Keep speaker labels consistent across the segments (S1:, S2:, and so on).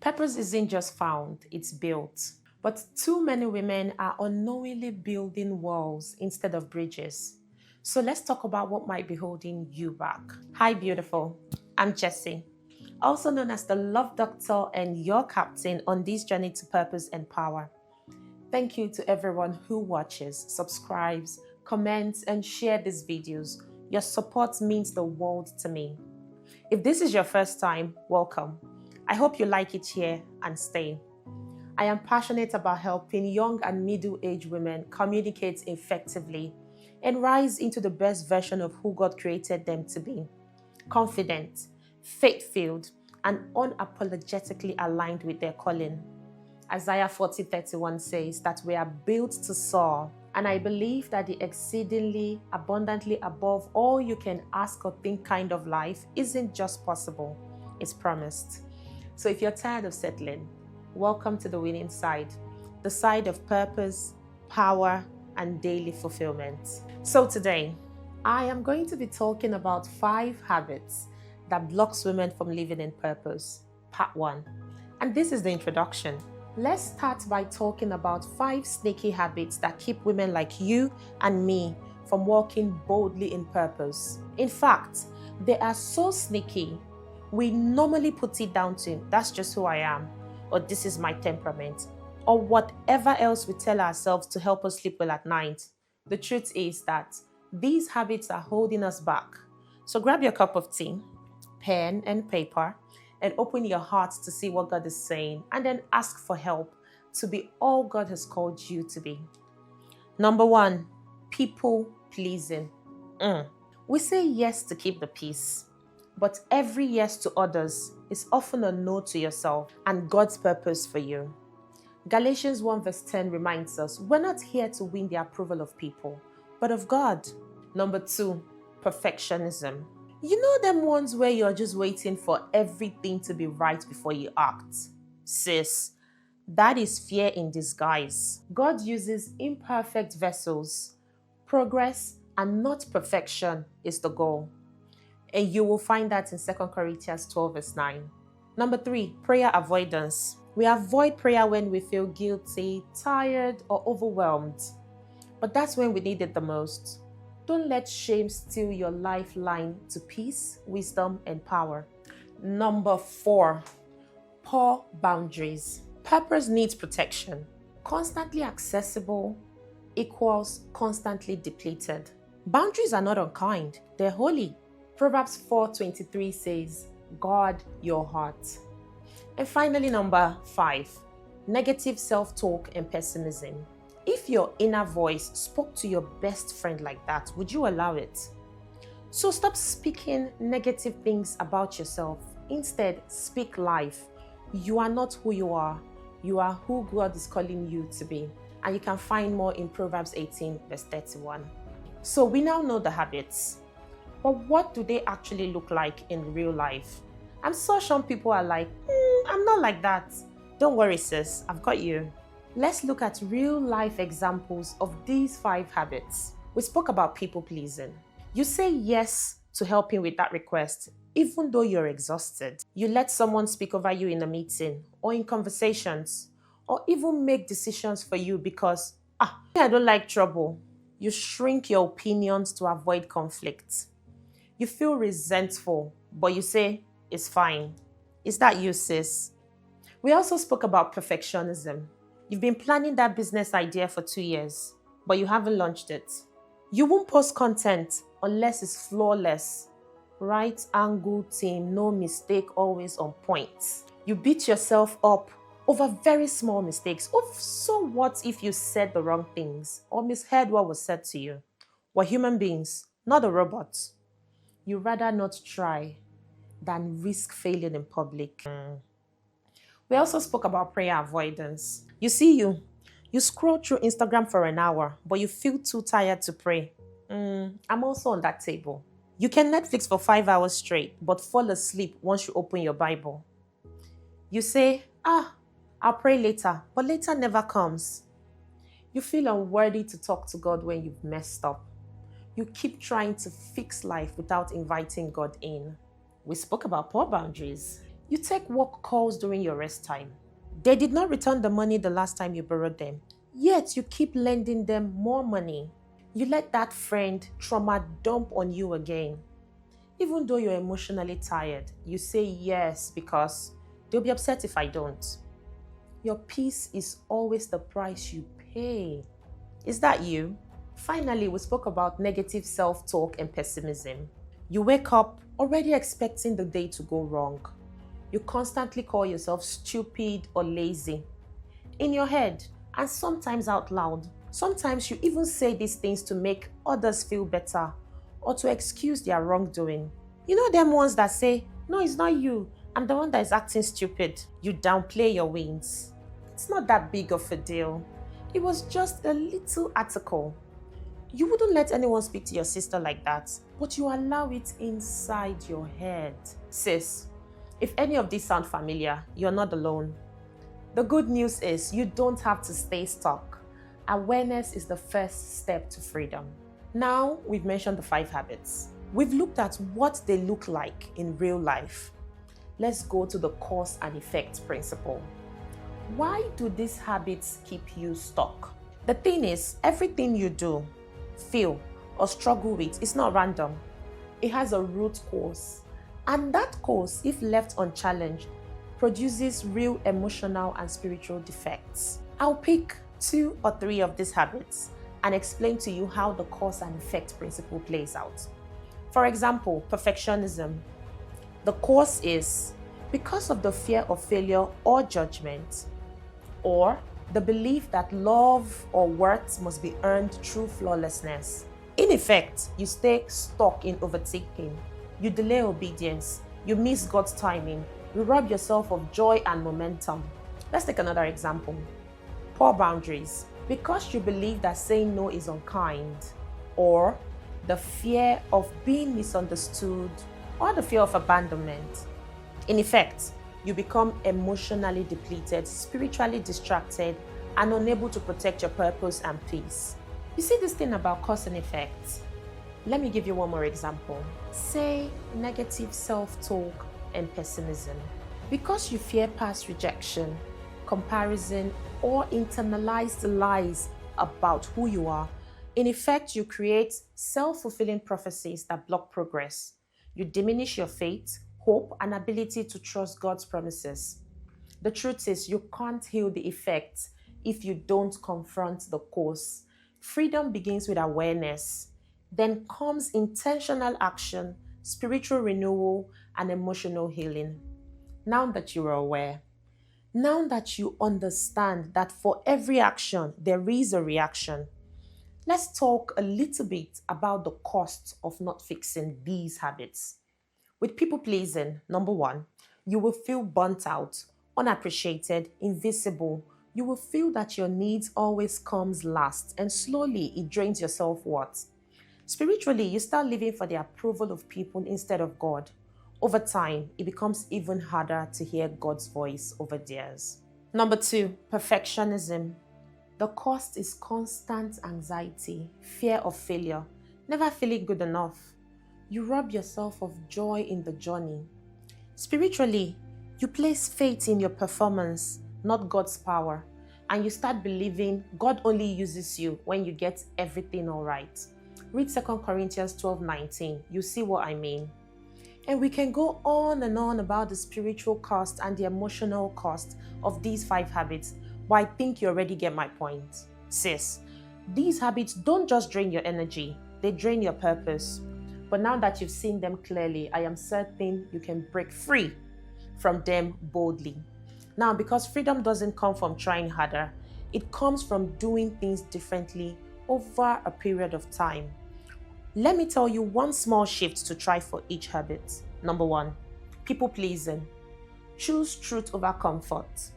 S1: Purpose isn't just found, it's built. But too many women are unknowingly building walls instead of bridges. So let's talk about what might be holding you back. Hi, beautiful. I'm Jessie, also known as the Love Doctor and your captain on this journey to purpose and power. Thank you to everyone who watches, subscribes, comments, and shares these videos. Your support means the world to me. If this is your first time, welcome. I hope you like it here and stay. I am passionate about helping young and middle-aged women communicate effectively and rise into the best version of who God created them to be. Confident, faith-filled, and unapologetically aligned with their calling. Isaiah 40:31 says that we are built to soar, and I believe that the exceedingly abundantly above all you can ask or think kind of life isn't just possible, it's promised. So if you're tired of settling, welcome to the winning side, the side of purpose, power, and daily fulfillment. So today, I am going to be talking about 5 habits that blocks women from living in purpose, part 1. And this is the introduction. Let's start by talking about 5 sneaky habits that keep women like you and me from walking boldly in purpose. In fact, they are so sneaky, we normally put it down to, that's just who I am, or this is my temperament, or whatever else we tell ourselves to help us sleep well at night. The truth is that these habits are holding us back. So grab your cup of tea, pen and paper, and open your heart to see what God is saying, and then ask for help to be all God has called you to be. Number 1, people pleasing. We say yes to keep the peace, but every yes to others is often a no to yourself and God's purpose for you. Galatians 1 verse 10 reminds us we're not here to win the approval of people, but of God. Number 2, perfectionism. You know them ones where you're just waiting for everything to be right before you act? Sis, that is fear in disguise. God uses imperfect vessels. Progress and not perfection is the goal. And you will find that in 2 Corinthians 12 verse 9. Number 3, prayer avoidance. We avoid prayer when we feel guilty, tired, or overwhelmed. But that's when we need it the most. Don't let shame steal your lifeline to peace, wisdom, and power. Number 4, poor boundaries. Purpose needs protection. Constantly accessible equals constantly depleted. Boundaries are not unkind, they're holy. Proverbs 4:23 says, guard your heart. And finally, number 5, negative self-talk and pessimism. If your inner voice spoke to your best friend like that, would you allow it? So stop speaking negative things about yourself. Instead, speak life. You are not who you are. You are who God is calling you to be. And you can find more in Proverbs 18 verse 31. So we now know the habits. But what do they actually look like in real life? I'm so sure people are like, I'm not like that. Don't worry, sis, I've got you. Let's look at real life examples of these 5 habits. We spoke about people pleasing. You say yes to helping with that request, even though you're exhausted. You let someone speak over you in a meeting or in conversations, or even make decisions for you because, I don't like trouble. You shrink your opinions to avoid conflict. You feel resentful, but you say, it's fine. Is that you, sis? We also spoke about perfectionism. You've been planning that business idea for 2 years, but you haven't launched it. You won't post content unless it's flawless. Right angle team, no mistake, always on point. You beat yourself up over very small mistakes. So what if you said the wrong things or misheard what was said to you? We're human beings, not a robot. You rather not try than risk failing in public. We also spoke about prayer avoidance. You see you scroll through Instagram for an hour, but you feel too tired to pray. I'm also on that table. You can Netflix for 5 hours straight, but fall asleep once you open your Bible. You say, I'll pray later, but later never comes. You feel unworthy to talk to God when you've messed up. You keep trying to fix life without inviting God in. We spoke about poor boundaries. You take work calls during your rest time. They did not return the money the last time you borrowed them, yet you keep lending them more money. You let that friend trauma dump on you again. Even though you're emotionally tired, you say yes because they'll be upset if I don't. Your peace is always the price you pay. Is that you? Finally, we spoke about negative self-talk and pessimism. You wake up already expecting the day to go wrong. You constantly call yourself stupid or lazy. In your head, and sometimes out loud. Sometimes you even say these things to make others feel better or to excuse their wrongdoing. You know them ones that say, no, it's not you. I'm the one that is acting stupid. You downplay your wins. It's not that big of a deal. It was just a little article. You wouldn't let anyone speak to your sister like that, but you allow it inside your head. Sis, if any of these sound familiar, you're not alone. The good news is you don't have to stay stuck. Awareness is the first step to freedom. Now we've mentioned the 5 habits. We've looked at what they look like in real life. Let's go to the cause and effect principle. Why do these habits keep you stuck? The thing is, everything you do, feel, or struggle with is not random. It has a root cause. And that cause, if left unchallenged, produces real emotional and spiritual defects. I'll pick 2 or 3 of these habits and explain to you how the cause and effect principle plays out. For example, perfectionism. The cause is because of the fear of failure or judgment, or the belief that love or worth must be earned through flawlessness. In effect, you stay stuck in overthinking. You delay obedience. You miss God's timing. You rob yourself of joy and momentum. Let's take another example. Poor boundaries. Because you believe that saying no is unkind, or the fear of being misunderstood, or the fear of abandonment. In effect, you become emotionally depleted, spiritually distracted, and unable to protect your purpose and peace. You see this thing about cause and effect? Let me give you one more example. Say negative self-talk and pessimism. Because you fear past rejection, comparison, or internalized lies about who you are, in effect, you create self-fulfilling prophecies that block progress. You diminish your faith, hope, and ability to trust God's promises. The truth is, you can't heal the effects if you don't confront the cause. Freedom begins with awareness. Then comes intentional action, spiritual renewal, and emotional healing. Now that you are aware, now that you understand that for every action, there is a reaction, let's talk a little bit about the cost of not fixing these habits. With people pleasing, number 1, you will feel burnt out, unappreciated, invisible. You will feel that your needs always comes last, and slowly it drains your self-worth. Spiritually, you start living for the approval of people instead of God. Over time, it becomes even harder to hear God's voice over theirs. Number 2, perfectionism. The cost is constant anxiety, fear of failure, never feeling good enough. You rob yourself of joy in the journey. Spiritually, you place faith in your performance, not God's power, and you start believing God only uses you when you get everything all right. Read 2 Corinthians 12:19. You see what I mean. And we can go on and on about the spiritual cost and the emotional cost of these 5 habits, but I think you already get my point. Sis, these habits don't just drain your energy, they drain your purpose. But now that you've seen them clearly, I am certain you can break free from them boldly. Now, because freedom doesn't come from trying harder, it comes from doing things differently over a period of time. Let me tell you one small shift to try for each habit. Number 1, people pleasing. Choose truth over comfort.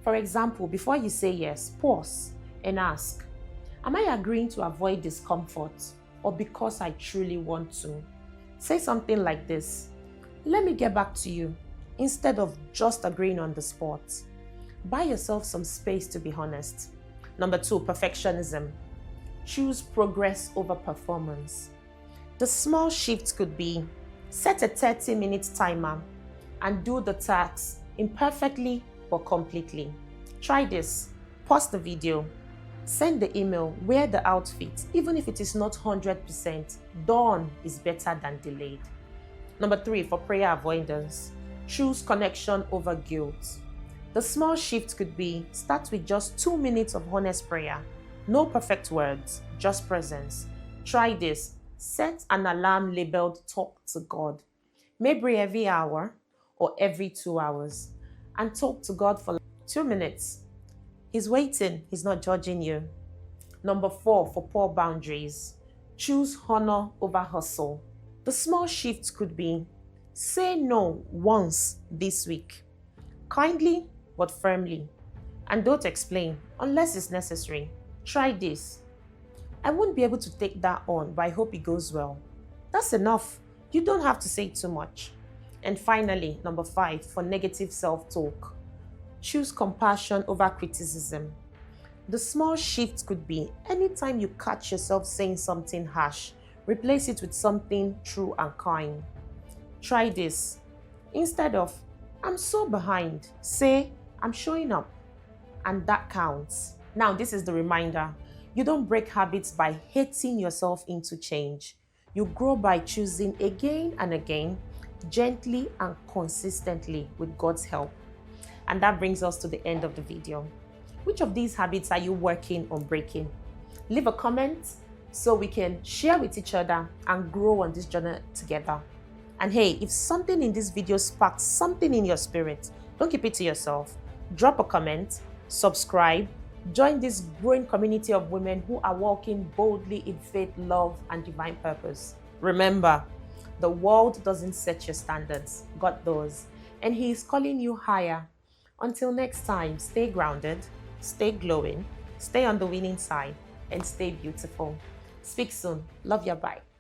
S1: For example, before you say yes, pause and ask, am I agreeing to avoid discomfort or because I truly want to? Say something like this: let me get back to you, instead of just agreeing on the spot. Buy yourself some space to be honest. Number 2, perfectionism. Choose progress over performance. The small shift could be set a 30-minute timer and do the tasks imperfectly but completely. Try this. Pause the video. Send the email. Wear the outfit. Even if it is not 100%, done is better than delayed. Number 3, for prayer avoidance. Choose connection over guilt. The small shift could be start with just 2 minutes of honest prayer. No perfect words, just presence. Try this. Set an alarm labeled Talk to God. Maybe every hour or every 2 hours. And talk to God for 2 minutes. He's waiting, he's not judging you. Number 4, for poor boundaries. Choose honor over hustle. The small shifts could be say no once this week. Kindly but firmly. And don't explain unless it's necessary. Try this. I won't be able to take that on, but I hope it goes well. That's enough. You don't have to say too much. And finally, number 5, for negative self-talk. Choose compassion over criticism. The small shift could be anytime you catch yourself saying something harsh, replace it with something true and kind. Try this. Instead of, I'm so behind, say, I'm showing up. And that counts. Now, this is the reminder. You don't break habits by hating yourself into change. You grow by choosing again and again, gently and consistently with God's help. And that brings us to the end of the video. Which of these habits are you working on breaking? Leave a comment so we can share with each other and grow on this journey together. And hey, if something in this video sparked something in your spirit, don't keep it to yourself. Drop a comment, subscribe, join this growing community of women who are walking boldly in faith, love, and divine purpose. Remember, the world doesn't set your standards, God does, and He is calling you higher. Until next time, stay grounded, stay glowing, stay on the winning side, and stay beautiful. Speak soon. Love you. Bye.